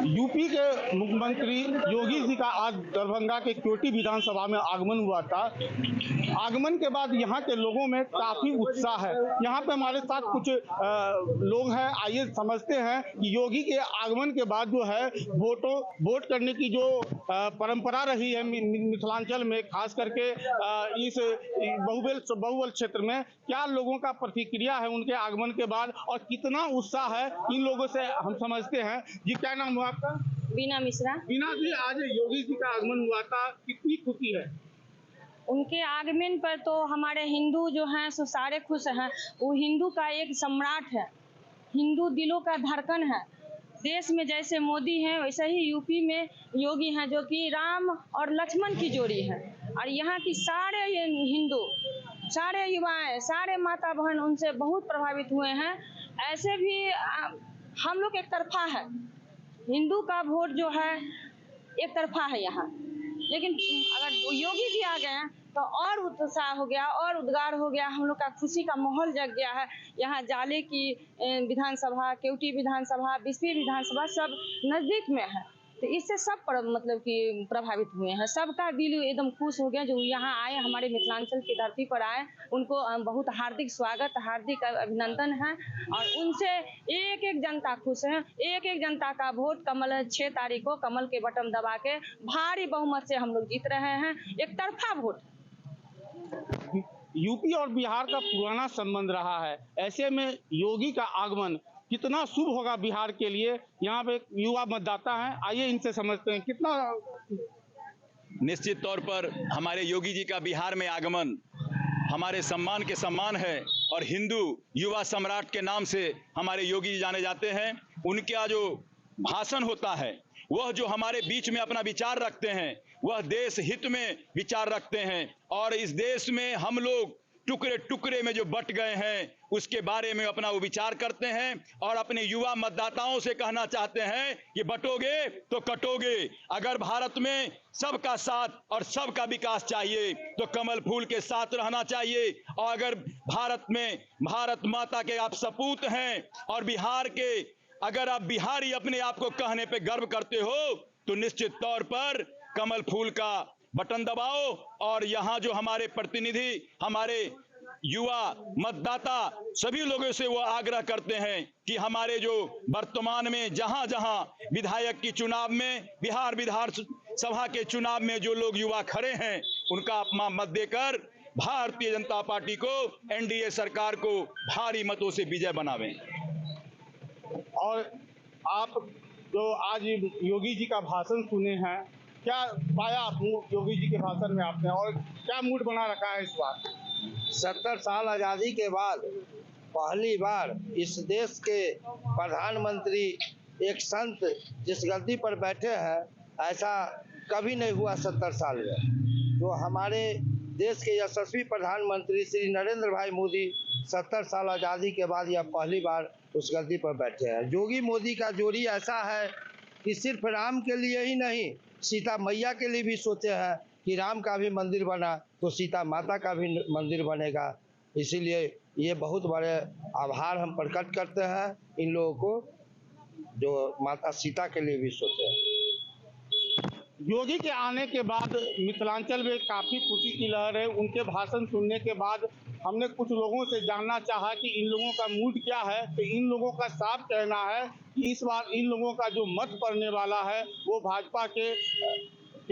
UP के मुख्यमंत्री योगी जी का आज दरभंगा के क्योटी विधानसभा में आगमन हुआ था। आगमन के बाद यहाँ के लोगों में काफी उत्साह है। यहाँ पे हमारे साथ कुछ लोग हैं, आइए समझते हैं कि योगी के आगमन के बाद जो है वोट करने की जो परंपरा रही है मिथिलांचल में, खास करके इस बहुबल क्षेत्र में, क्या लोगों का प्रतिक्रिया है उनके आगमन के बाद और कितना उत्साह है इन लोगों से हम समझते हैं। जी, क्या नाम हुआ आपका? बीना मिश्रा। बीना जी, आज योगी जी का आगमन हुआ था, कितनी खुशी है? उनके आगमन पर तो हमारे हिंदू जो हैं सो सारे खुश हैं। वो हिंदू का एक सम्राट है, हिंदू दिलों का धड़कन है। देश में जैसे मोदी हैं वैसे ही यूपी में योगी हैं, जो कि राम और लक्ष्मण की जोड़ी है। और यहाँ की सारे हिंदू, सारे युवाएं, सारे माता बहन उनसे बहुत प्रभावित हुए हैं। ऐसे भी हम लोग एक तरफा है, हिंदू का वोट जो है एक तरफा है यहाँ, लेकिन अगर योगी जी आ गए तो और उत्साह हो गया और उद्गार हो गया। हम लोग का खुशी का माहौल जग गया है। यहाँ जाले की विधानसभा, केवटी विधानसभा, बिस्फी विधानसभा सब नज़दीक में है, तो इससे सब मतलब कि प्रभावित हुए हैं। सबका दिल एकदम खुश हो गया जो यहाँ आए, हमारे मिथिलांचल की धरती पर आए। उनको बहुत हार्दिक स्वागत, हार्दिक अभिनंदन है। और उनसे एक एक जनता खुश है। एक एक जनता का वोट कमल 6 तारीख को कमल के बटन दबा के भारी बहुमत से हम लोग जीत रहे हैं। एक तरफा वोट। यूपी और बिहार का पुराना संबंध रहा है, ऐसे में योगी का आगमन कितना शुभ होगा बिहार के लिए। यहाँ पे युवा मतदाता हैं, आइए इनसे समझते हैं कितना। निश्चित तौर पर हमारे योगी जी का बिहार में आगमन हमारे सम्मान के सम्मान है और हिंदू युवा सम्राट के नाम से हमारे योगी जी जाने जाते हैं। उनका जो भाषण होता है, वह जो हमारे बीच में अपना विचार रखते हैं, वह देश हित में विचार रखते हैं। और इस देश में हम लोग टुकड़े टुकड़े में जो बट गए हैं उसके बारे में अपना वो विचार करते हैं और अपने युवा मतदाताओं से कहना चाहते हैं कि बटोगे तो कटोगे। अगर भारत में सबका साथ और सबका विकास चाहिए तो कमल फूल के साथ रहना चाहिए। और अगर भारत में भारत माता के आप सपूत हैं और बिहार के अगर आप बिहारी अपने आप को कहने पे गर्व करते हो तो निश्चित तौर पर कमल फूल का बटन दबाओ। और यहाँ जो हमारे प्रतिनिधि, हमारे युवा मतदाता, सभी लोगों से वो आग्रह करते हैं कि हमारे जो वर्तमान में जहां जहां विधायक की चुनाव में, बिहार विधानसभा के चुनाव में जो लोग युवा खड़े हैं, उनका अपना मत देकर भारतीय जनता पार्टी को, एनडीए सरकार को भारी मतों से विजय बनावें। और आप जो आज योगी जी का भाषण सुने हैं, क्या पाया योगी जी के भाषण में आपने, और क्या मूड बना रखा है इस बार? 70 साल आज़ादी के बाद पहली बार इस देश के प्रधानमंत्री एक संत जिस गद्दी पर बैठे हैं, ऐसा कभी नहीं हुआ 70 साल में। तो हमारे देश के यशस्वी प्रधानमंत्री श्री नरेंद्र भाई मोदी 70 साल आज़ादी के बाद यह पहली बार उस गद्दी पर बैठे हैं। योगी मोदी का जोड़ी ऐसा है कि सिर्फ राम के लिए ही नहीं, सीता मैया के लिए भी सोचे हैं कि राम का भी मंदिर बना तो सीता माता का भी मंदिर बनेगा। इसीलिए ये बहुत बड़े आभार हम प्रकट करते हैं इन लोगों को जो माता सीता के लिए भी सोचे हैं। योगी के आने के बाद मिथिलांचल में काफी खुशी की लहर है। उनके भाषण सुनने के बाद हमने कुछ लोगों से जानना चाहा कि इन लोगों का मूड क्या है, तो इन लोगों का साफ कहना है कि इस बार इन लोगों का जो मत पड़ने वाला है वो भाजपा के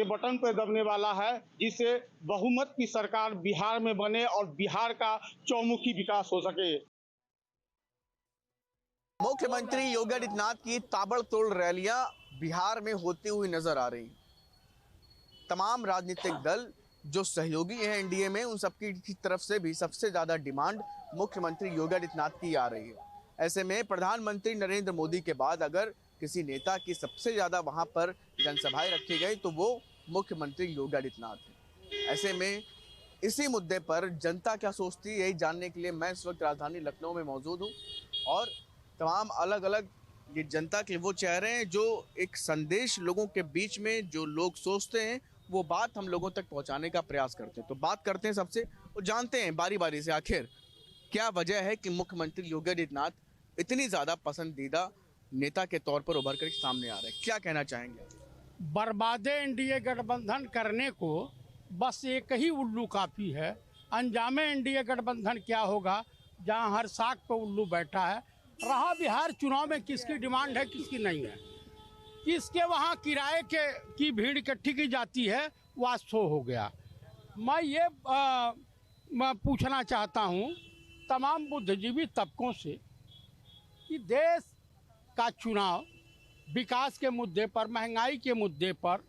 बटन पर दबने वाला है, जिससे बहुमत की सरकार बिहार में बने और बिहार का चौमुखी विकास हो सके। मुख्यमंत्री योगी आदित्यनाथ की ताबड़तोड़ रैलियां बिहार में होती हुई नजर आ रही। तमाम राजनीतिक दल जो सहयोगी हैं एनडीए में, उन सबकी तरफ से भी सबसे ज़्यादा डिमांड मुख्यमंत्री योगी आदित्यनाथ की आ रही है। ऐसे में प्रधानमंत्री नरेंद्र मोदी के बाद अगर किसी नेता की सबसे ज़्यादा वहां पर जनसभाएं रखी गई तो वो मुख्यमंत्री योगी आदित्यनाथ हैं। ऐसे में इसी मुद्दे पर जनता क्या सोचती है, यही जानने के लिए मैं इस वक्त राजधानी लखनऊ में मौजूद हूँ और तमाम अलग अलग ये जनता के वो चेहरे हैं जो एक संदेश लोगों के बीच में जो लोग सोचते हैं वो बात हम लोगों तक पहुंचाने का प्रयास करते हैं। तो बात करते हैं सबसे और जानते हैं बारी बारी से आखिर क्या वजह है कि मुख्यमंत्री योगी आदित्यनाथ इतनी ज़्यादा पसंदीदा नेता के तौर पर उभर कर सामने आ रहे हैं। क्या कहना चाहेंगे? बर्बादे एनडीए गठबंधन करने को बस एक ही उल्लू काफ़ी है। अंजामे एनडीए गठबंधन क्या होगा, जहां हर साख पे उल्लू बैठा है। रहा बिहार चुनाव में किसकी डिमांड है किसकी नहीं है, किसके वहां किराए की भीड़ इकट्ठी की जाती है, वह शो हो गया। मैं पूछना चाहता हूं तमाम बुद्धिजीवी तबकों से कि देश का चुनाव विकास के मुद्दे पर, महंगाई के मुद्दे पर,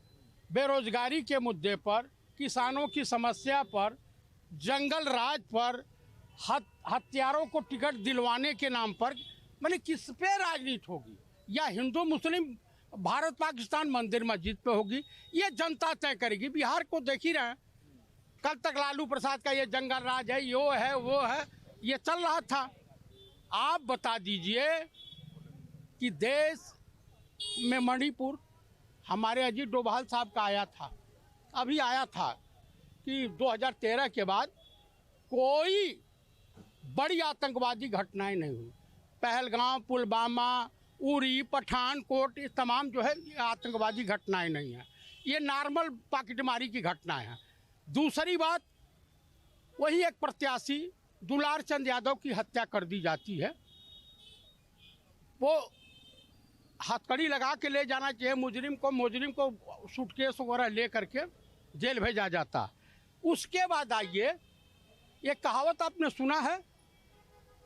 बेरोजगारी के मुद्दे पर, किसानों की समस्या पर, जंगल राज पर, हत्यारों को टिकट दिलवाने के नाम पर, मतलब किस पे राजनीति होगी? या हिंदू मुस्लिम भारत पाकिस्तान मंदिर मस्जिद पे होगी? ये जनता तय करेगी। बिहार को देख ही रहे हैं, कल तक लालू प्रसाद का ये जंगल राज है, यो है वो है, ये चल रहा था। आप बता दीजिए कि देश में मणिपुर हमारे अजीत डोभाल साहब का आया था, अभी आया था कि 2013 के बाद कोई बड़ी आतंकवादी घटनाएं नहीं हुई। पहलगाम, पुलवामा, उरी, पठानकोट, ये तमाम जो है ये आतंकवादी घटनाएं नहीं हैं, ये नॉर्मल पॉकेटमारी की घटनाएं हैं। दूसरी बात, वही एक प्रत्याशी दुलार चंद यादव की हत्या कर दी जाती है, वो हथकड़ी लगा के ले जाना चाहिए मुजरिम को सूटकेस वगैरह ले करके जेल भेजा जाता। उसके बाद आइए, ये कहावत आपने सुना है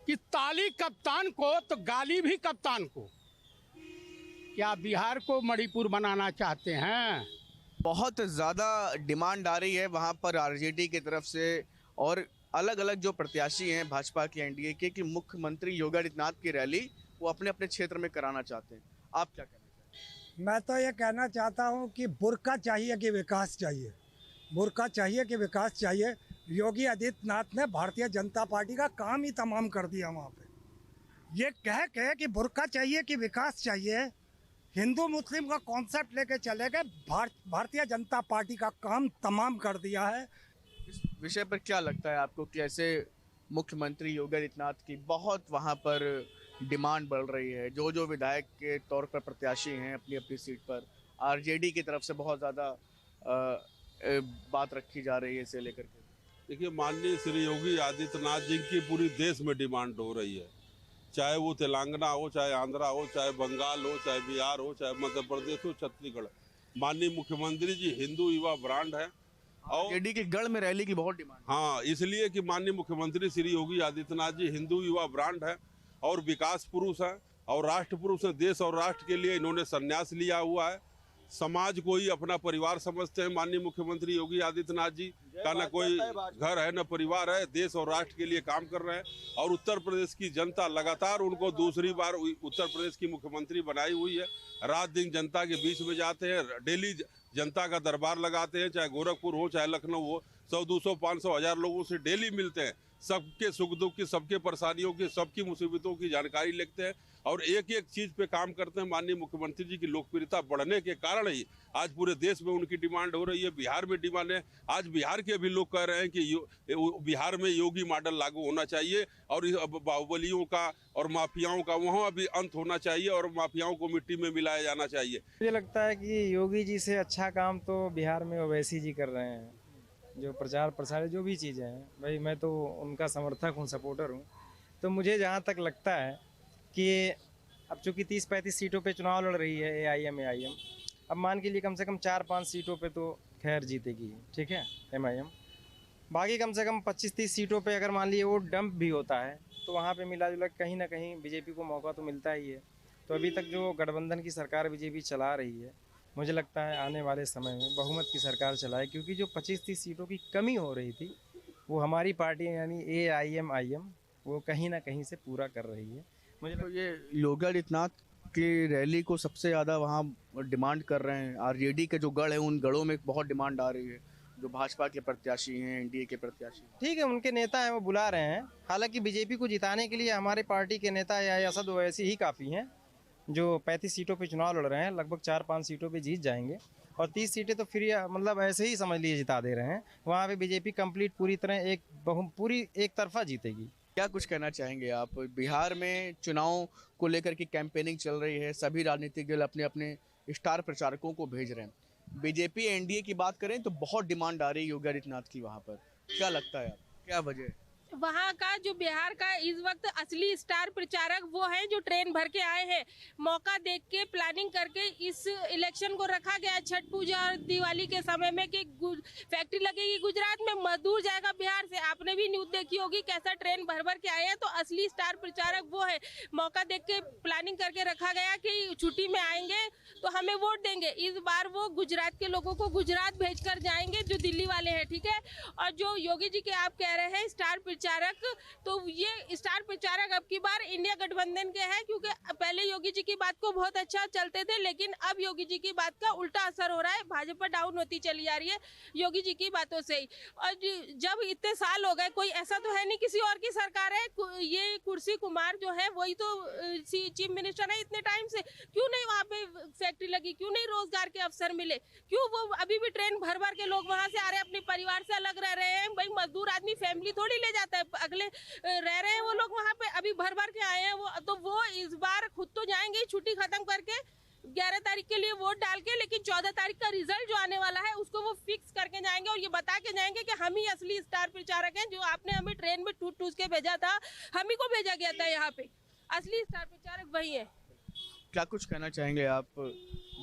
कि ताली कप्तान को तो गाली भी कप्तान को। क्या बिहार को मणिपुर बनाना चाहते हैं? बहुत ज़्यादा डिमांड आ रही है वहाँ पर आरजेडी की तरफ से और अलग अलग जो प्रत्याशी हैं भाजपा के, एनडीए के, कि मुख्यमंत्री योगी आदित्यनाथ की रैली वो अपने अपने क्षेत्र में कराना चाहते हैं। आप क्या कहना चाहते हैं? मैं तो ये कहना चाहता हूँ कि बुर्का चाहिए कि विकास चाहिए, बुर्का चाहिए कि विकास चाहिए। योगी आदित्यनाथ ने भारतीय जनता पार्टी का काम ही तमाम कर दिया वहाँ पे। ये कह के कि बुर्का चाहिए कि विकास चाहिए, हिंदू मुस्लिम का कॉन्सेप्ट लेके चले गए, भारतीय जनता पार्टी का काम तमाम कर दिया है। इस विषय पर क्या लगता है आपको कि ऐसे मुख्यमंत्री योगी आदित्यनाथ की बहुत वहाँ पर डिमांड बढ़ रही है, जो विधायक के तौर पर प्रत्याशी हैं अपनी अपनी सीट पर, आरजेडी की तरफ से बहुत ज़्यादा बात रखी जा रही है इसे लेकर के? देखिए, माननीय श्री योगी आदित्यनाथ जी की पूरी देश में डिमांड हो रही है, चाहे वो तेलंगाना हो, चाहे आंध्रा हो, चाहे बंगाल हो, चाहे बिहार हो, चाहे मध्य प्रदेश हो, छत्तीसगढ़। माननीय मुख्यमंत्री जी हिंदू युवा ब्रांड है और आरजेडी के गढ़ में रैली की बहुत डिमांड। हाँ, इसलिए कि माननीय मुख्यमंत्री श्री योगी आदित्यनाथ जी हिंदू युवा ब्रांड है और विकास पुरुष है और राष्ट्र पुरुष है। देश और राष्ट्र के लिए इन्होंने संन्यास लिया हुआ है, समाज को ही अपना परिवार समझते हैं। माननीय मुख्यमंत्री योगी आदित्यनाथ जी का न कोई घर है न परिवार है, देश और राष्ट्र के लिए काम कर रहे हैं और उत्तर प्रदेश की जनता लगातार उनको दूसरी बार उत्तर प्रदेश की मुख्यमंत्री बनाई हुई है। रात दिन जनता के बीच में जाते हैं, डेली जनता का दरबार लगाते हैं, चाहे गोरखपुर हो चाहे लखनऊ हो, 100, 200, 500, 1000 लोगों से डेली मिलते हैं, सबके सुख दुख की, सबके परेशानियों की, सबकी मुसीबतों की जानकारी लेते हैं और एक एक चीज़ पे काम करते हैं। माननीय मुख्यमंत्री जी की लोकप्रियता बढ़ने के कारण ही आज पूरे देश में उनकी डिमांड हो रही है, बिहार में डिमांड है। आज बिहार के भी लोग कह रहे हैं कि बिहार में योगी मॉडल लागू होना चाहिए और बाहुबलियों का और माफियाओं का वहाँ भी अंत होना चाहिए और माफियाओं को मिट्टी में मिलाया जाना चाहिए। मुझे लगता है कि योगी जी से अच्छा काम तो बिहार में ओवैसी जी कर रहे हैं, जो प्रचार प्रसार जो भी चीज़ें हैं। भाई मैं तो उनका समर्थक हूँ, सपोर्टर हूँ। तो मुझे जहाँ तक लगता है कि अब चूँकि 30-35 सीटों पे चुनाव लड़ रही है AIM, अब मान के लिए कम से कम 4-5 सीटों पे तो खैर जीतेगी, ठीक है, MIM। बाकी कम से कम 25-30 सीटों पे अगर मान लीजिए वो डंप भी होता है तो वहाँ पे मिला जुला कहीं ना कहीं बीजेपी को मौका तो मिलता ही है। तो अभी तक जो गठबंधन की सरकार बीजेपी चला रही है, मुझे लगता है आने वाले समय में बहुमत की सरकार चलाए, क्योंकि जो 25-30 सीटों की कमी हो रही थी वो हमारी पार्टी यानी AIM वो कहीं ना कहीं से पूरा कर रही है। मुझे तो ये योगी आदित्यनाथ की रैली को सबसे ज़्यादा वहाँ डिमांड कर रहे हैं। आरजेडी के जो गढ़ है उन गढ़ों में बहुत डिमांड आ रही है, जो भाजपा के प्रत्याशी हैं, एनडीए के प्रत्याशी। ठीक है, उनके नेता हैं वो बुला रहे हैं। हालांकि बीजेपी को जिताने के लिए हमारे पार्टी के नेता या असद ओवैसी ही काफ़ी हैं, जो 35 सीटों पे चुनाव लड़ रहे हैं, लगभग 4-5 सीटों पे जीत जाएंगे और 30 सीटें तो फिर मतलब ऐसे ही समझ लीजिए जिता दे रहे हैं। वहाँ पे बीजेपी कंप्लीट पूरी तरह पूरी एक तरफा जीतेगी। क्या कुछ कहना चाहेंगे आप? बिहार में चुनाव को लेकर के कैंपेनिंग चल रही है, सभी राजनीतिक दल अपने अपने स्टार प्रचारकों को भेज रहे हैं। बीजेपी एनडीए की बात करें तो बहुत डिमांड आ रही है योगी आदित्यनाथ की वहाँ पर, क्या लगता है आप, क्या वजह है? वहाँ का जो बिहार का इस वक्त असली स्टार प्रचारक वो हैं जो ट्रेन भर के आए हैं। मौका देख के प्लानिंग करके इस इलेक्शन को रखा गया छठ पूजा और दिवाली के समय में कि फैक्ट्री लगेगी गुजरात में, मजदूर जाएगा बिहार से। आपने भी न्यूज देखी होगी कैसा ट्रेन भर भर के आए हैं। तो असली स्टार प्रचारक वो है। मौका देख के प्लानिंग करके रखा गया कि छुट्टी में आएंगे तो हमें वोट देंगे। इस बार वो गुजरात के लोगों को गुजरात भेज कर जाएंगे जो दिल्ली वाले हैं, ठीक है। और जो योगी जी के आप कह रहे हैं स्टार प्रचारक, तो ये स्टार प्रचारक अब की बार इंडिया गठबंधन के हैं, क्योंकि पहले योगी जी की बात को बहुत अच्छा चलते थे, लेकिन अब योगी जी की बात का उल्टा असर हो रहा है। भाजपा डाउन होती चली जा रही है योगी जी की बातों से ही। और जब इतने साल हो गए, कोई ऐसा तो है नहीं किसी और की सरकार है, ये कुर्सी कुमार जो है वही तो चीफ मिनिस्टर है इतने टाइम से। क्यों नहीं वहाँ पे फैक्ट्री लगी, क्यों नहीं रोजगार के अवसर मिले, क्यों वो अभी भी ट्रेन भर भर के लोग वहाँ से आ रहे हैं, अपने परिवार से अलग रह रहे हैं। भाई मजदूर आदमी फैमिली थोड़ी ले जाता है, अगले रह रहे हैं वो लोग वहाँ पे, अभी भर भर के आए हैं वो। तो वो इस बार खुद तो जाएंगे छुट्टी खत्म करके 11 तारीख के लिए वोट डाल के, लेकिन 14 तारीख का रिजल्ट जो आने वाला है उसको वो फिक्स करके जाएंगे और ये बता के जाएंगे कि हम ही असली स्टार प्रचारक हैं। जो आपने हमें ट्रेन में टूट टूट के भेजा था, हम ही को भेजा गया था यहाँ पे, असली स्टार प्रचारक वही है। क्या कुछ कहना चाहेंगे आप?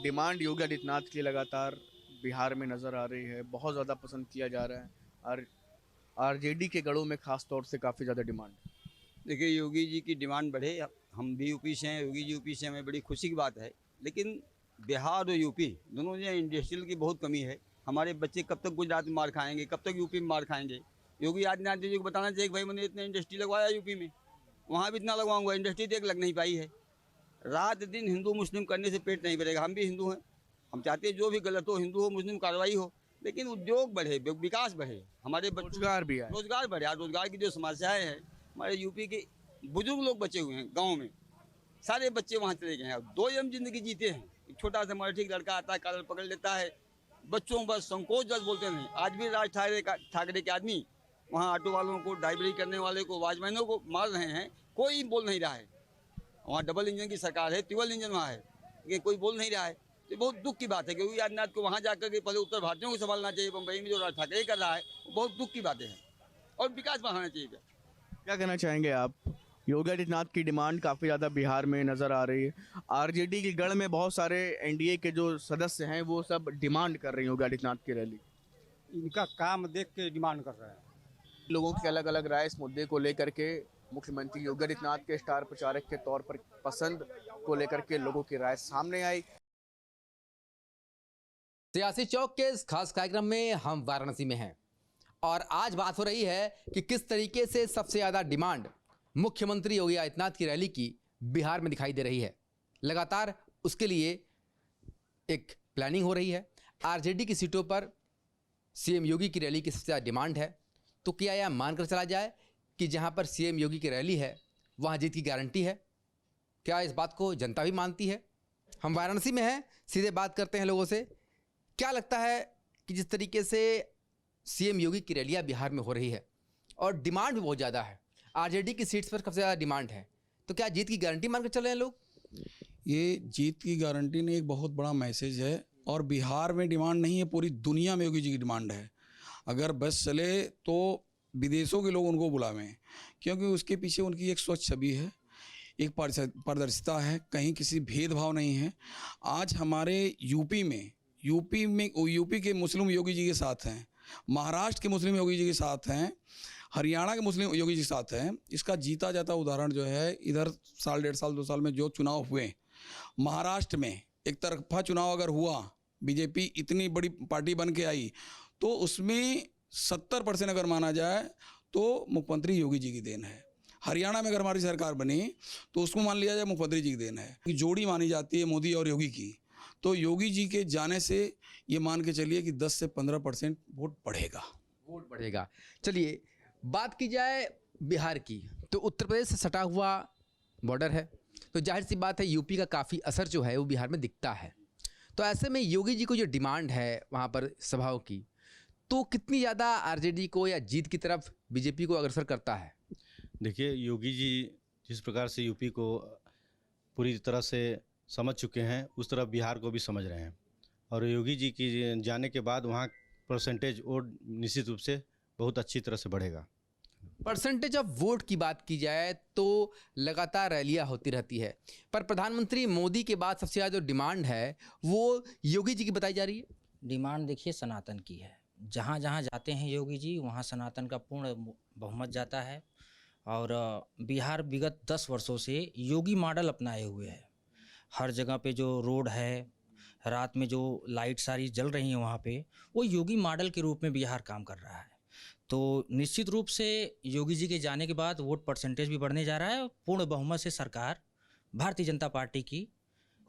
डिमांड योगी आदित्यनाथ की लगातार बिहार में नजर आ रही है, बहुत ज़्यादा पसंद किया जा रहा है और आरजेडी के गढ़ों में खास तौर से काफ़ी ज़्यादा डिमांड। देखिए योगी जी की डिमांड बढ़े, हम भी यूपी से हैं, योगी जी यूपी से, हमें बड़ी खुशी की बात है। लेकिन बिहार और यूपी दोनों में इंडस्ट्रियल की बहुत कमी है। हमारे बच्चे कब तक गुजरात में मार खाएंगे, कब तक यूपी में मार खाएंगे? योगी आदित्यनाथ जी को बताना चाहिए कि भाई मैंने इतने इंडस्ट्री लगवाया यूपी में, वहाँ भी इतना लगवाऊंगा, इंडस्ट्री तो एक लग नहीं पाई है। रात दिन हिंदू मुस्लिम करने से पेट नहीं भरेगा। हम भी हिंदू हैं, हम चाहते हैं जो भी गलत हो, हिंदू हो मुस्लिम, कार्रवाई हो, लेकिन उद्योग बढ़े, विकास बढ़े, हमारे रोजगार भी है, रोजगार बढ़े। आज रोजगार की जो समस्याएं हैं, हमारे यूपी के बुजुर्ग लोग बचे हुए हैं गांव में, सारे बच्चे वहां चले गए हैं, 2 यम जिंदगी जीते हैं। एक छोटा सा मराठी लड़का आता है, कॉलर पकड़ लेता है, बच्चों बस संकोच बस बोलते नहीं। आज भी राज ठाकरे के आदमी वहाँ ऑटो वालों को, ड्राइवरी करने वाले को, वॉचमैनों को मार रहे हैं, कोई बोल नहीं रहा है। वहाँ डबल इंजन की सरकार है, ट्रिपल इंजन वहाँ है, लेकिन कोई बोल नहीं रहा है। तो बहुत दुख की बात है, क्योंकि आदित्यनाथ को वहाँ जाकर के पहले उत्तर भारतीयों को संभालना चाहिए। बम्बई में जो राज ठाकरे कर रहा है वो बहुत दुख की बातें हैं, और विकास बढ़ाना चाहिए। क्या कहना चाहेंगे आप? योगी आदित्यनाथ की डिमांड काफ़ी ज़्यादा बिहार में नज़र आ रही है। आरजेडी के गढ़ में बहुत सारे एनडीए के जो सदस्य हैं वो सब डिमांड कर रहे हैं योगी आदित्यनाथ की रैली। इनका काम देख के डिमांड कर रहे हैं। लोगों की अलग अलग राय इस मुद्दे को लेकर के, मुख्यमंत्री योगी आदित्यनाथ के स्टार प्रचारक के तौर पर पसंद को लेकर के लोगों की राय सामने आई। सियासी चौक के इस खास कार्यक्रम में हम वाराणसी में हैं और आज बात हो रही है कि किस तरीके से सबसे ज़्यादा डिमांड मुख्यमंत्री योगी आदित्यनाथ की रैली की बिहार में दिखाई दे रही है। लगातार उसके लिए एक प्लानिंग हो रही है। आरजेडी की सीटों पर सीएम योगी की रैली की सबसे ज़्यादा डिमांड है। तो क्या यह मानकर चला जाए कि जहां पर सीएम योगी की रैली है वहां जीत की गारंटी है? क्या इस बात को जनता भी मानती है? हम वाराणसी में हैं, सीधे बात करते हैं लोगों से। क्या लगता है कि जिस तरीके से सीएम योगी की रैलियां बिहार में हो रही है और डिमांड भी बहुत ज़्यादा है, आरजेडी की सीट्स पर सबसे ज़्यादा डिमांड है, तो क्या जीत की गारंटी मानकर चल रहे हैं लोग? ये जीत की गारंटी नहीं, एक बहुत बड़ा मैसेज है। और बिहार में डिमांड नहीं है, पूरी दुनिया में योगी जी की डिमांड है। अगर बस चले तो विदेशों के लोग उनको बुलावें, क्योंकि उसके पीछे उनकी एक स्वच्छ छवि है, एक पारदर्शिता है, कहीं किसी भेदभाव नहीं है। आज हमारे यूपी के मुस्लिम योगी जी के साथ हैं, महाराष्ट्र के मुस्लिम योगी जी के साथ हैं, हरियाणा के मुस्लिम योगी जी के साथ हैं। इसका जीता जाता उदाहरण जो है, इधर साल, 1.5 साल, 2 साल में जो चुनाव हुए, महाराष्ट्र में एक तरफा चुनाव अगर हुआ, बीजेपी इतनी बड़ी पार्टी बन के आई, तो उसमें 70% अगर माना जाए तो मुख्यमंत्री योगी जी की देन है। हरियाणा में अगर हमारी सरकार बनी तो उसको मान लिया जाए मुख्यमंत्री जी की देन है। जोड़ी मानी जाती है मोदी और योगी की, तो योगी जी के जाने से ये मान के चलिए कि 10 से 15% वोट बढ़ेगा। चलिए बात की जाए बिहार की, तो उत्तर प्रदेश से सटा हुआ बॉर्डर है, तो जाहिर सी बात है यूपी का काफ़ी असर जो है वो बिहार में दिखता है। तो ऐसे में योगी जी को जो डिमांड है वहाँ पर सभाओं की, तो कितनी ज़्यादा आरजेडी को या जीत की तरफ बीजेपी को अग्रसर करता है? देखिए, योगी जी जिस प्रकार से यूपी को पूरी तरह से समझ चुके हैं, उस तरह बिहार को भी समझ रहे हैं। और योगी जी की जाने के बाद वहाँ परसेंटेज वोट निश्चित रूप से बहुत अच्छी तरह से बढ़ेगा। परसेंटेज ऑफ वोट की बात की जाए तो लगातार रैलियां होती रहती है, पर प्रधानमंत्री मोदी के बाद सबसे ज़्यादा जो डिमांड है वो योगी जी की बताई जा रही है। डिमांड देखिए सनातन की है। जहाँ जहाँ जाते हैं योगी जी वहाँ सनातन का पूर्ण बहुमत जाता है। और बिहार विगत 10 वर्षों से योगी मॉडल अपनाए हुए है। हर जगह पे जो रोड है, रात में जो लाइट सारी जल रही हैं वहाँ पे, वो योगी मॉडल के रूप में बिहार काम कर रहा है। तो निश्चित रूप से योगी जी के जाने के बाद वोट परसेंटेज भी बढ़ने जा रहा है। पूर्ण बहुमत से सरकार भारतीय जनता पार्टी की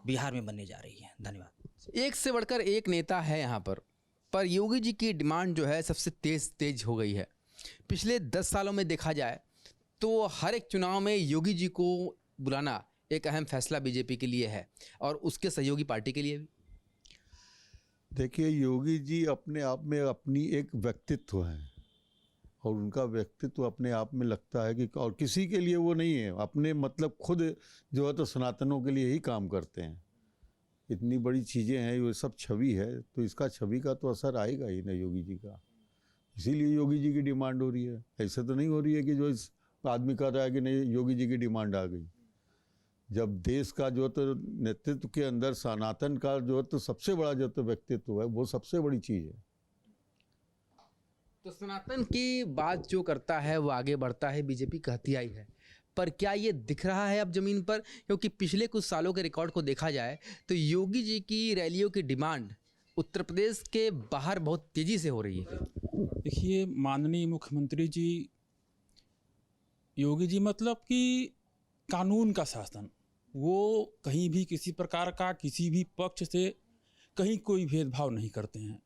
बिहार में बनने जा रही है। धन्यवाद। एक से बढ़कर एक नेता है यहाँ पर योगी जी की डिमांड जो है सबसे तेज हो गई है। पिछले 10 सालों में देखा जाए तो हर एक चुनाव में योगी जी को बुलाना एक अहम फैसला बीजेपी के लिए है और उसके सहयोगी पार्टी के लिए भी। देखिए, योगी जी अपने आप में अपनी एक व्यक्तित्व है और उनका व्यक्तित्व अपने आप में लगता है कि और किसी के लिए वो नहीं है, अपने मतलब खुद जो है तो सनातनों के लिए ही काम करते हैं। इतनी बड़ी चीज़ें हैं, ये सब छवि है, तो इसका छवि का तो असर आएगा ही ना योगी जी का। इसीलिए योगी जी की डिमांड हो रही है। ऐसे तो नहीं हो रही है कि जो इस आदमी कह रहा है कि नहीं योगी जी की डिमांड आ गई। जब देश का जो तो नेतृत्व के अंदर सनातन का जो तो सबसे बड़ा जो तो व्यक्तित्व है, वो सबसे बड़ी चीज़ है। तो सनातन की बात जो करता है वो आगे बढ़ता है, बीजेपी कहती आई है, पर क्या ये दिख रहा है अब जमीन पर? क्योंकि पिछले कुछ सालों के रिकॉर्ड को देखा जाए तो योगी जी की रैलियों की डिमांड उत्तर प्रदेश के बाहर बहुत तेजी से हो रही है। देखिए, माननीय मुख्यमंत्री जी योगी जी मतलब कि कानून का शासन, वो कहीं भी किसी प्रकार का किसी भी पक्ष से कहीं कोई भेदभाव नहीं करते हैं।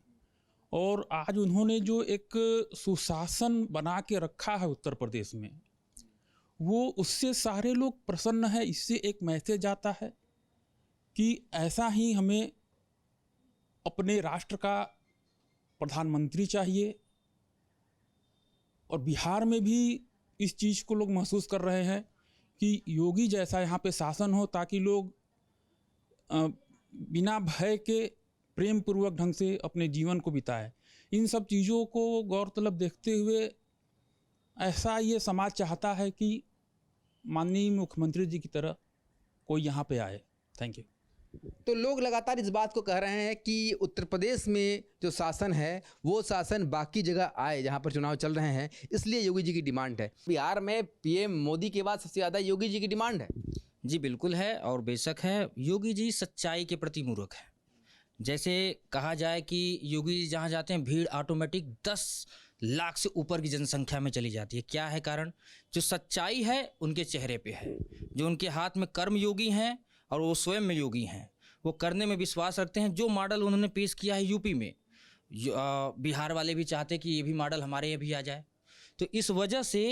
और आज उन्होंने जो एक सुशासन बना के रखा है उत्तर प्रदेश में, वो उससे सारे लोग प्रसन्न हैं। इससे एक मैसेज आता है कि ऐसा ही हमें अपने राष्ट्र का प्रधानमंत्री चाहिए। और बिहार में भी इस चीज़ को लोग महसूस कर रहे हैं कि योगी जैसा यहाँ पे शासन हो, ताकि लोग बिना भय के प्रेम पूर्वक ढंग से अपने जीवन को बिताए। इन सब चीज़ों को गौरतलब देखते हुए ऐसा ये समाज चाहता है कि माननीय मुख्यमंत्री जी की तरह कोई यहाँ पे आए। Thank you. तो लोग लगातार इस बात को कह रहे हैं कि उत्तर प्रदेश में जो शासन है वो शासन बाकी जगह आए जहां पर चुनाव चल रहे हैं, इसलिए योगी जी की डिमांड है। बिहार में पीएम मोदी के बाद सबसे ज़्यादा योगी जी की डिमांड है। जी बिल्कुल है, और बेशक है। योगी जी सच्चाई के प्रति मूर्ख है। जैसे कहा जाए कि योगी जी जहाँ जाते हैं भीड़ ऑटोमेटिक 10 लाख से ऊपर की जनसंख्या में चली जाती है। क्या है कारण? जो सच्चाई है उनके चेहरे पे है। जो उनके हाथ में कर्म योगी हैं और वो स्वयं में योगी हैं, वो करने में विश्वास रखते हैं। जो मॉडल उन्होंने पेश किया है यूपी में, बिहार वाले भी चाहते हैं कि ये भी मॉडल हमारे यहाँ भी आ जाए। तो इस वजह से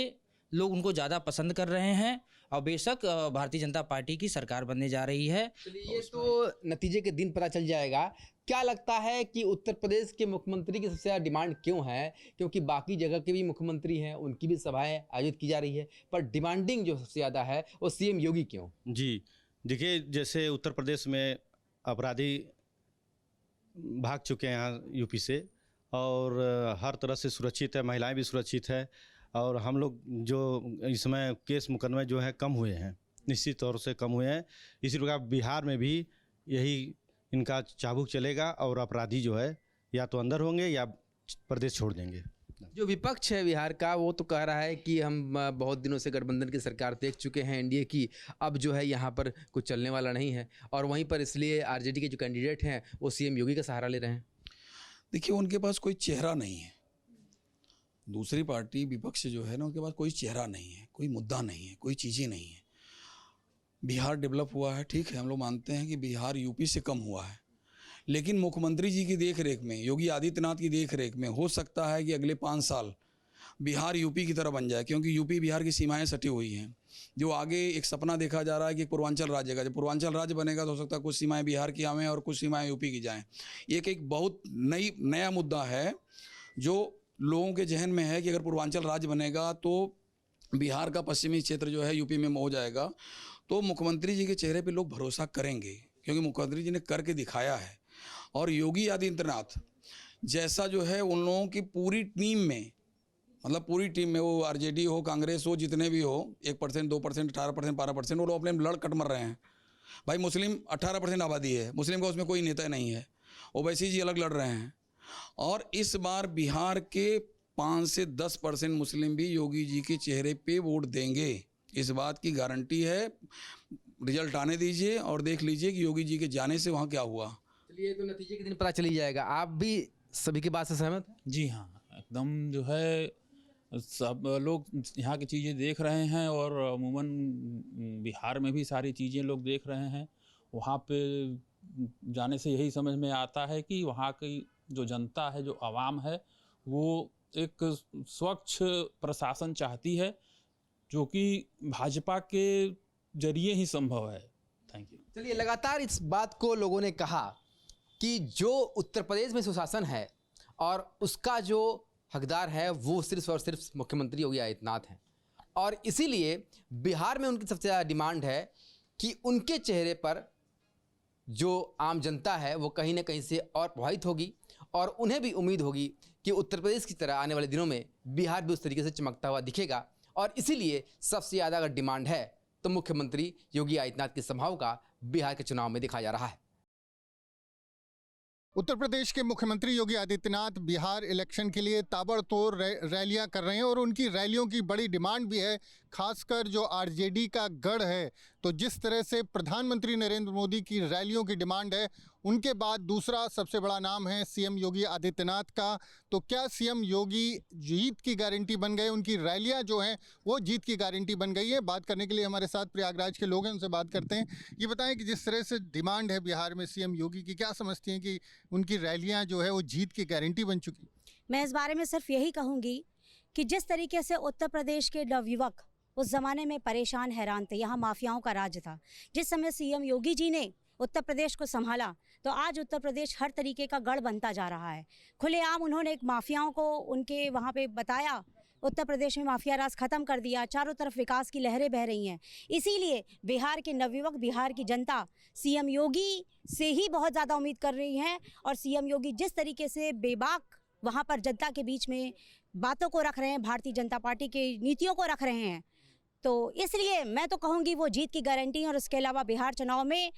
लोग उनको ज़्यादा पसंद कर रहे हैं। और बेशक भारतीय जनता पार्टी की सरकार बनने जा रही है। ये तो नतीजे के दिन पता चल जाएगा। क्या लगता है कि उत्तर प्रदेश के मुख्यमंत्री की सबसे ज़्यादा डिमांड क्यों है? क्योंकि बाकी जगह के भी मुख्यमंत्री हैं, उनकी भी सभाएं आयोजित की जा रही है, पर डिमांडिंग जो सबसे ज़्यादा है वो सीएम योगी क्यों? जी देखिए, जैसे उत्तर प्रदेश में अपराधी भाग चुके हैं यहाँ यूपी से, और हर तरह से सुरक्षित है, महिलाएं भी सुरक्षित है, और हम लोग जो इसमें केस मुकदमे जो हैं कम हुए हैं, निश्चित तौर से कम हुए हैं। इसी प्रकार बिहार में भी यही इनका चाबुक चलेगा और अपराधी जो है या तो अंदर होंगे या प्रदेश छोड़ देंगे। जो विपक्ष है बिहार का वो तो कह रहा है कि हम बहुत दिनों से गठबंधन की सरकार देख चुके हैं एनडीए की, अब जो है यहाँ पर कुछ चलने वाला नहीं है, और वहीं पर इसलिए आरजेडी के जो कैंडिडेट हैं वो सीएम योगी का सहारा ले रहे हैं। देखिए, उनके पास कोई चेहरा नहीं है। दूसरी पार्टी विपक्ष जो है ना, उनके पास कोई चेहरा नहीं है, कोई मुद्दा नहीं है, कोई चीज़ें नहीं है। बिहार डेवलप हुआ है, ठीक है, हम लोग मानते हैं कि बिहार यूपी से कम हुआ है, लेकिन मुख्यमंत्री जी की देख रेख में, योगी आदित्यनाथ की देख रेख में हो सकता है कि अगले 5 साल बिहार यूपी की तरह बन जाए। क्योंकि यूपी बिहार की सीमाएं सटी हुई हैं। जो आगे एक सपना देखा जा रहा है कि पूर्वांचल राज्य का, जब पूर्वांचल राज्य बनेगा तो हो सकता है कुछ सीमाएं बिहार की आवें और कुछ सीमाएं यूपी की जाएं। एक बहुत नया मुद्दा है जो लोगों के जहन में है कि अगर पूर्वांचल राज्य बनेगा तो बिहार का पश्चिमी क्षेत्र जो है यूपी में हो जाएगा, तो मुख्यमंत्री जी के चेहरे पे लोग भरोसा करेंगे, क्योंकि मुख्यमंत्री जी ने करके दिखाया है। और योगी आदित्यनाथ जैसा जो है उन लोगों की पूरी टीम में, मतलब पूरी टीम में, वो आरजेडी हो, कांग्रेस हो, जितने भी हो, 1%, 2%, 18%, 12%, वो लोग अपने लड़ कट मर रहे हैं। भाई मुस्लिम 18% आबादी है, मुस्लिम का उसमें कोई नेता नहीं है, ओवैसी जी अलग लड़ रहे हैं। और इस बार बिहार के 5 से 10% मुस्लिम भी योगी जी के चेहरे पे वोट देंगे, इस बात की गारंटी है। रिजल्ट आने दीजिए और देख लीजिए कि योगी जी के जाने से वहाँ क्या हुआ। चलिए, तो नतीजे के दिन पता चल ही जाएगा। आप भी सभी की बात से सहमत हैं? जी हाँ, एकदम जो है सब लोग यहाँ की चीज़ें देख रहे हैं और अमूमन बिहार में भी सारी चीज़ें लोग देख रहे हैं। वहाँ पे जाने से यही समझ में आता है कि वहाँ की जो जनता है, जो आवाम है, वो एक स्वच्छ प्रशासन चाहती है, जो कि भाजपा के जरिए ही संभव है। Thank you. चलिए, लगातार इस बात को लोगों ने कहा कि जो उत्तर प्रदेश में सुशासन है और उसका जो हकदार है वो सिर्फ और सिर्फ मुख्यमंत्री योगी आदित्यनाथ हैं, और इसीलिए बिहार में उनकी सबसे ज़्यादा डिमांड है कि उनके चेहरे पर जो आम जनता है वो कहीं ना कहीं से और प्रभावित होगी, और उन्हें भी उम्मीद होगी कि उत्तर प्रदेश की तरह आने वाले दिनों में बिहार भी उस तरीके से चमकता हुआ दिखेगा। और इसीलिए सबसे ज़्यादा अगर डिमांड है तो मुख्यमंत्री योगी आदित्यनाथ के संभाव का बिहार के चुनाव में दिखाया जा रहा है। उत्तर प्रदेश के मुख्यमंत्री योगी आदित्यनाथ बिहार इलेक्शन के लिए ताबड़तोड़ रैलियां कर रहे हैं, और उनकी रैलियों की बड़ी डिमांड भी है, खासकर जो आरजेडी का गढ़ है। तो जिस तरह से प्रधानमंत्री नरेंद्र मोदी की रैलियों की डिमांड है, उनके बाद दूसरा सबसे बड़ा नाम है सीएम योगी आदित्यनाथ का। तो क्या सीएम योगी जीत की गारंटी बन गए? उनकी रैलियां जो हैं वो जीत की गारंटी बन गई है। बात करने के लिए हमारे साथ प्रयागराज के लोग हैं, उनसे बात करते हैं। ये बताएं कि जिस तरह से डिमांड है बिहार में सीएम योगी की, क्या समझती हैं कि उनकी रैलियां जो है वो जीत की गारंटी बन चुकी? मैं इस बारे में सिर्फ यही कहूँगी कि जिस तरीके से उत्तर प्रदेश के नवयुवक उस ज़माने में परेशान हैरान थे, यहाँ माफियाओं का राज था, जिस समय सीएम योगी जी ने उत्तर प्रदेश को संभाला तो आज उत्तर प्रदेश हर तरीके का गढ़ बनता जा रहा है। खुलेआम उन्होंने एक माफियाओं को उनके वहाँ पे बताया, उत्तर प्रदेश में माफिया राज खत्म कर दिया, चारों तरफ विकास की लहरें बह रही हैं। इसीलिए बिहार के नवयुवक, बिहार की जनता सीएम योगी से ही बहुत ज़्यादा उम्मीद कर रही हैं। और सीएम योगी जिस तरीके से बेबाक वहाँ पर जनता के बीच में बातों को रख रहे हैं, भारतीय जनता पार्टी की नीतियों को रख रहे हैं, तो इसलिए मैं तो कहूँगी वो जीत की गारंटी है। और उसके अलावा बिहार चुनाव में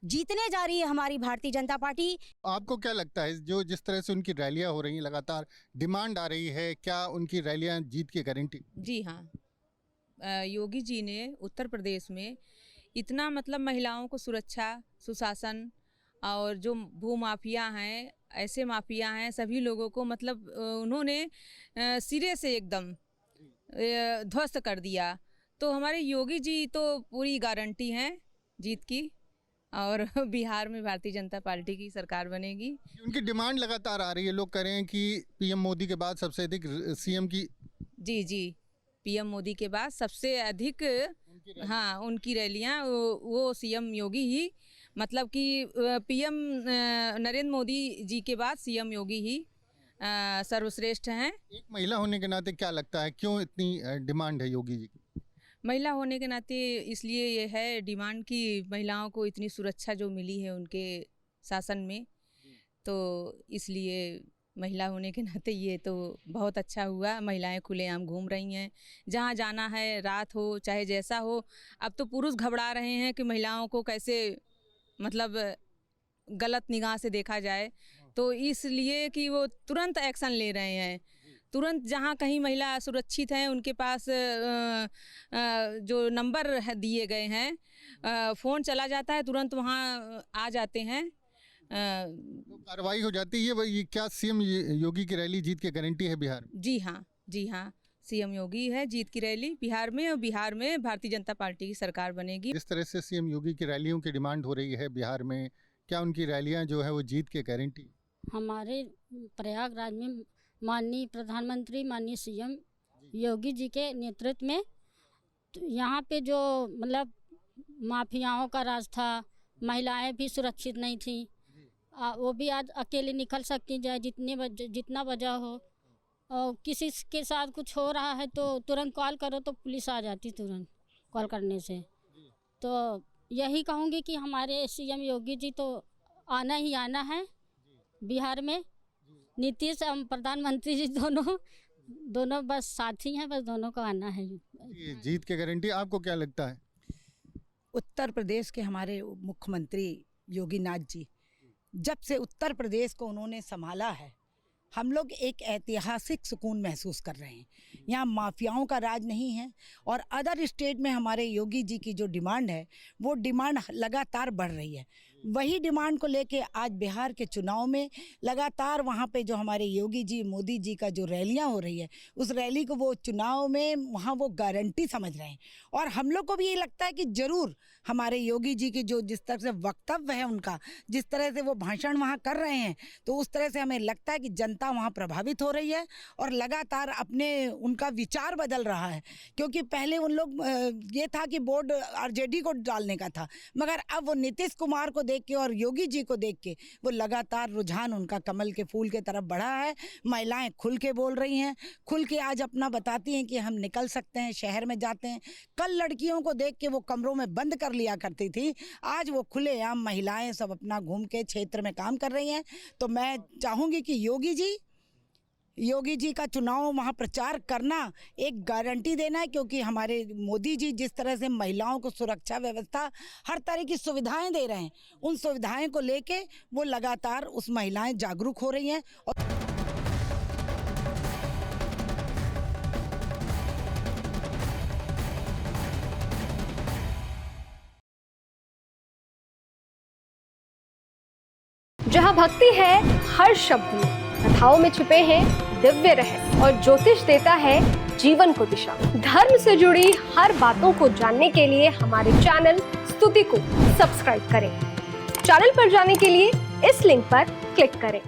जीतने जा रही है हमारी भारतीय जनता पार्टी। आपको क्या लगता है, जो जिस तरह से उनकी रैलियां हो रही हैं, लगातार डिमांड आ रही है, क्या उनकी रैलियां जीत की गारंटी? जी हाँ, योगी जी ने उत्तर प्रदेश में इतना मतलब महिलाओं को सुरक्षा, सुशासन, और जो भू माफिया हैं, ऐसे माफिया हैं, सभी लोगों को मतलब उन्होंने सिरे से एकदम ध्वस्त कर दिया। तो हमारे योगी जी तो पूरी गारंटी हैं जीत की, और बिहार में भारतीय जनता पार्टी की सरकार बनेगी। उनकी डिमांड लगातार आ रही है, लोग कह रहे हैं कि पीएम मोदी के बाद सबसे अधिक सीएम की। जी, पीएम मोदी के बाद सबसे अधिक हाँ उनकी रैलियां वो सीएम योगी ही, मतलब कि पीएम नरेंद्र मोदी जी के बाद सीएम योगी ही सर्वश्रेष्ठ हैं। एक महिला होने के नाते क्या लगता है, क्यों इतनी डिमांड है योगी जी की? महिला होने के नाते इसलिए ये है डिमांड कि महिलाओं को इतनी सुरक्षा जो मिली है उनके शासन में, तो इसलिए महिला होने के नाते ये तो बहुत अच्छा हुआ। महिलाएं खुलेआम घूम रही हैं, जहाँ जाना है, रात हो चाहे जैसा हो। अब तो पुरुष घबरा रहे हैं कि महिलाओं को कैसे मतलब गलत निगाह से देखा जाए, तो इसलिए कि वो तुरंत एक्शन ले रहे हैं। तुरंत जहाँ कहीं महिला सुरक्षित हैं, उनके पास जो नंबर दिए गए हैं, फ़ोन चला जाता है, तुरंत वहाँ आ जाते हैं, तो कार्रवाई हो जाती है। ये क्या सीएम योगी की रैली जीत की गारंटी है बिहार में? जी हाँ, सीएम योगी है जीत की रैली बिहार में, और बिहार में भारतीय जनता पार्टी की सरकार बनेगी। इस तरह से सीएम योगी की रैलियों की डिमांड हो रही है बिहार में, क्या उनकी रैलियां जो है वो जीत की गारंटी? हमारे प्रयागराज में माननीय प्रधानमंत्री, माननीय सीएम योगी जी के नेतृत्व में तो यहाँ पे जो मतलब माफियाओं का राज था, महिलाएं भी सुरक्षित नहीं थी, वो भी आज अकेले निकल सकती, चाहे जितना बजा हो, और किसी के साथ कुछ हो रहा है तो तुरंत कॉल करो तो पुलिस आ जाती तुरंत कॉल करने से। तो यही कहूँगी कि हमारे सीएम योगी जी तो आना ही आना है बिहार में। नीतीश और प्रधानमंत्री जी दोनों बस साथी हैं, बस दोनों को आना है। ये जीत की गारंटी आपको क्या लगता है? उत्तर प्रदेश के हमारे मुख्यमंत्री योगी नाथ जी, जब से उत्तर प्रदेश को उन्होंने संभाला है, हम लोग एक ऐतिहासिक सुकून महसूस कर रहे हैं। यहाँ माफियाओं का राज नहीं है और अदर स्टेट में हमारे योगी जी की जो डिमांड है वो डिमांड लगातार बढ़ रही है। वही डिमांड को लेके आज बिहार के चुनाव में लगातार वहाँ पे जो हमारे योगी जी मोदी जी का जो रैलियाँ हो रही है, उस रैली को वो चुनाव में वहाँ वो गारंटी समझ रहे हैं। और हम लोग को भी ये लगता है कि ज़रूर हमारे योगी जी की जो जिस तरह से वक्तव्य है उनका, जिस तरह से वो भाषण वहाँ कर रहे हैं, तो उस तरह से हमें लगता है कि जनता वहाँ प्रभावित हो रही है और लगातार अपने उनका विचार बदल रहा है। क्योंकि पहले उन लोग ये था कि वोट आरजेडी को डालने का था, मगर अब वो नीतीश कुमार को देख के और योगी जी को देख के वो लगातार रुझान उनका कमल के फूल के तरफ बढ़ा है। महिलाएं खुल के बोल रही हैं, खुल के आज अपना बताती हैं कि हम निकल सकते हैं, शहर में जाते हैं। कल लड़कियों को देख के वो कमरों में बंद कर लिया करती थी, आज वो खुलेआम महिलाएं सब अपना घूम के क्षेत्र में काम कर रही हैं। तो मैं चाहूँगी कि योगी जी का चुनाव वहाँ प्रचार करना एक गारंटी देना है, क्योंकि हमारे मोदी जी जिस तरह से महिलाओं को सुरक्षा व्यवस्था हर तरह की सुविधाएं दे रहे हैं, उन सुविधाएं को लेके वो लगातार उस महिलाएं जागरूक हो रही हैं। और जहाँ भक्ति है हर शब्द में, कथाओं में छुपे हैं दिव्य रहस्य और ज्योतिष देता है जीवन को दिशा। धर्म से जुड़ी हर बातों को जानने के लिए हमारे चैनल स्तुति को सब्सक्राइब करें। चैनल पर जाने के लिए इस लिंक पर क्लिक करें।